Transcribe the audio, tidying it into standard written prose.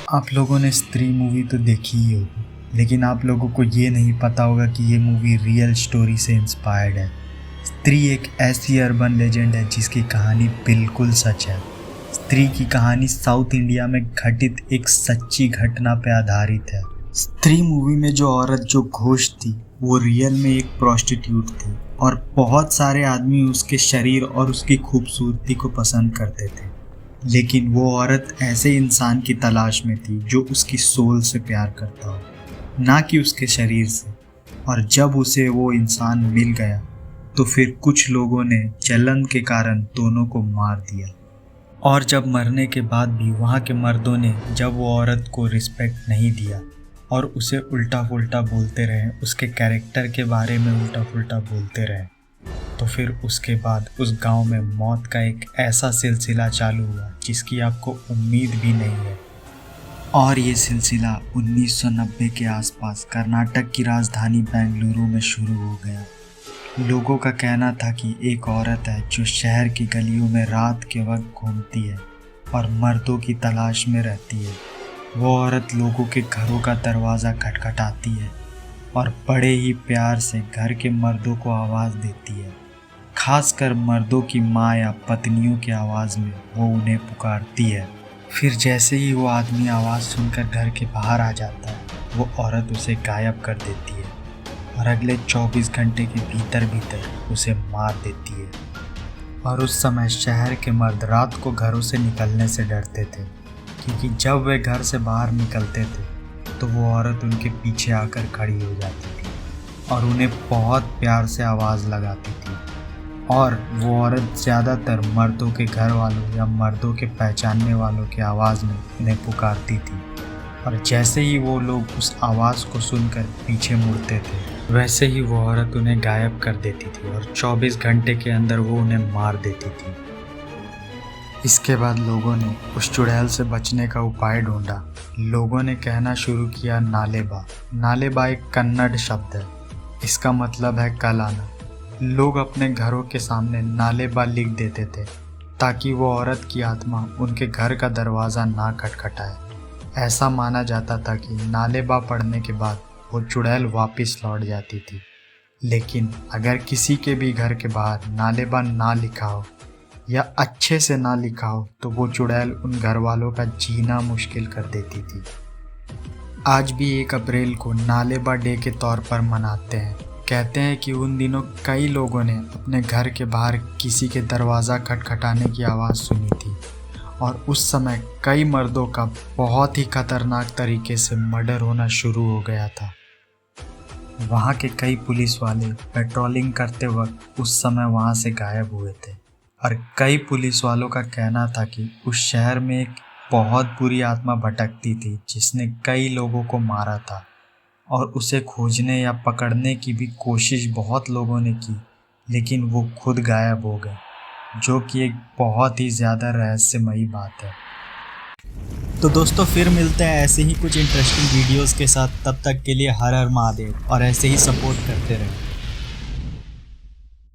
आप लोगों ने स्त्री मूवी तो देखी ही होगी, लेकिन आप लोगों को ये नहीं पता होगा कि ये मूवी रियल स्टोरी से इंस्पायर्ड है। स्त्री एक ऐसी अर्बन लेजेंड है जिसकी कहानी बिल्कुल सच है। स्त्री की कहानी साउथ इंडिया में घटित एक सच्ची घटना पर आधारित है। स्त्री मूवी में जो औरत जो घोष थी वो रियल में एक प्रोस्टिट्यूट थी और बहुत सारे आदमी उसके शरीर और उसकी खूबसूरती को पसंद करते थे। लेकिन वो औरत ऐसे इंसान की तलाश में थी जो उसकी सोल से प्यार करता हो, ना कि उसके शरीर से। और जब उसे वो इंसान मिल गया तो फिर कुछ लोगों ने जलन के कारण दोनों को मार दिया। और जब मरने के बाद भी वहाँ के मर्दों ने जब वो औरत को रिस्पेक्ट नहीं दिया और उसे उल्टा पुल्टा बोलते रहे, उसके कैरेक्टर के बारे में उल्टा पुल्टा बोलते रहे, तो फिर उसके बाद उस गांव में मौत का एक ऐसा सिलसिला चालू हुआ जिसकी आपको उम्मीद भी नहीं है। और ये सिलसिला 1990 के आसपास कर्नाटक की राजधानी बेंगलुरु में शुरू हो गया। लोगों का कहना था कि एक औरत है जो शहर की गलियों में रात के वक्त घूमती है और मर्दों की तलाश में रहती है। वो औरत लोगों के घरों का दरवाज़ा खटखटाती है और बड़े ही प्यार से घर के मर्दों को आवाज़ देती है। खासकर मर्दों की माँ या पत्नियों की आवाज़ में वो उन्हें पुकारती है। फिर जैसे ही वो आदमी आवाज़ सुनकर घर के बाहर आ जाता है, वो औरत उसे गायब कर देती है और अगले 24 घंटे के भीतर भीतर उसे मार देती है। और उस समय शहर के मर्द रात को घरों से निकलने से डरते थे, क्योंकि जब वे घर से बाहर निकलते थे तो वो औरत उनके पीछे आकर खड़ी हो जाती थी और उन्हें बहुत प्यार से आवाज़ लगाती थी। और वो औरत ज़्यादातर मर्दों के घर वालों या मर्दों के पहचानने वालों की आवाज़ में उन्हें पुकारती थी। और जैसे ही वो लोग उस आवाज़ को सुनकर पीछे मुड़ते थे, वैसे ही वो औरत उन्हें गायब कर देती थी और 24 घंटे के अंदर वो उन्हें मार देती थी। इसके बाद लोगों ने उस चुड़ैल से बचने का उपाय ढूंढा। लोगों ने कहना शुरू किया नालेबा। नालेबा एक कन्नड़ शब्द है, इसका मतलब है कल आना। लोग अपने घरों के सामने नालेबा लिख देते थे ताकि वो औरत की आत्मा उनके घर का दरवाज़ा ना खटखटाए। ऐसा माना जाता था कि नालेबा पढ़ने के बाद वो चुड़ैल वापस लौट जाती थी। लेकिन अगर किसी के भी घर के बाहर नालेबा ना लिखा हो या अच्छे से ना लिखा हो तो वो चुड़ैल उन घर वालों का जीना मुश्किल कर देती थी। आज भी 1 अप्रैल को नालेबा डे के तौर पर मनाते हैं। कहते हैं कि उन दिनों कई लोगों ने अपने घर के बाहर किसी के दरवाज़ा खटखटाने की आवाज़ सुनी थी और उस समय कई मर्दों का बहुत ही खतरनाक तरीके से मर्डर होना शुरू हो गया था। वहाँ के कई पुलिस वाले पेट्रोलिंग करते वक्त उस समय वहाँ से गायब हुए थे और कई पुलिस वालों का कहना था कि उस शहर में एक बहुत बुरी आत्मा भटकती थी जिसने कई लोगों को मारा था। और उसे खोजने या पकड़ने की भी कोशिश बहुत लोगों ने की, लेकिन वो खुद गायब हो गए, जो कि एक बहुत ही ज़्यादा रहस्यमयी बात है। तो दोस्तों फिर मिलते हैं ऐसे ही कुछ इंटरेस्टिंग वीडियोस के साथ। तब तक के लिए हर हर महादेव और ऐसे ही सपोर्ट करते रहें।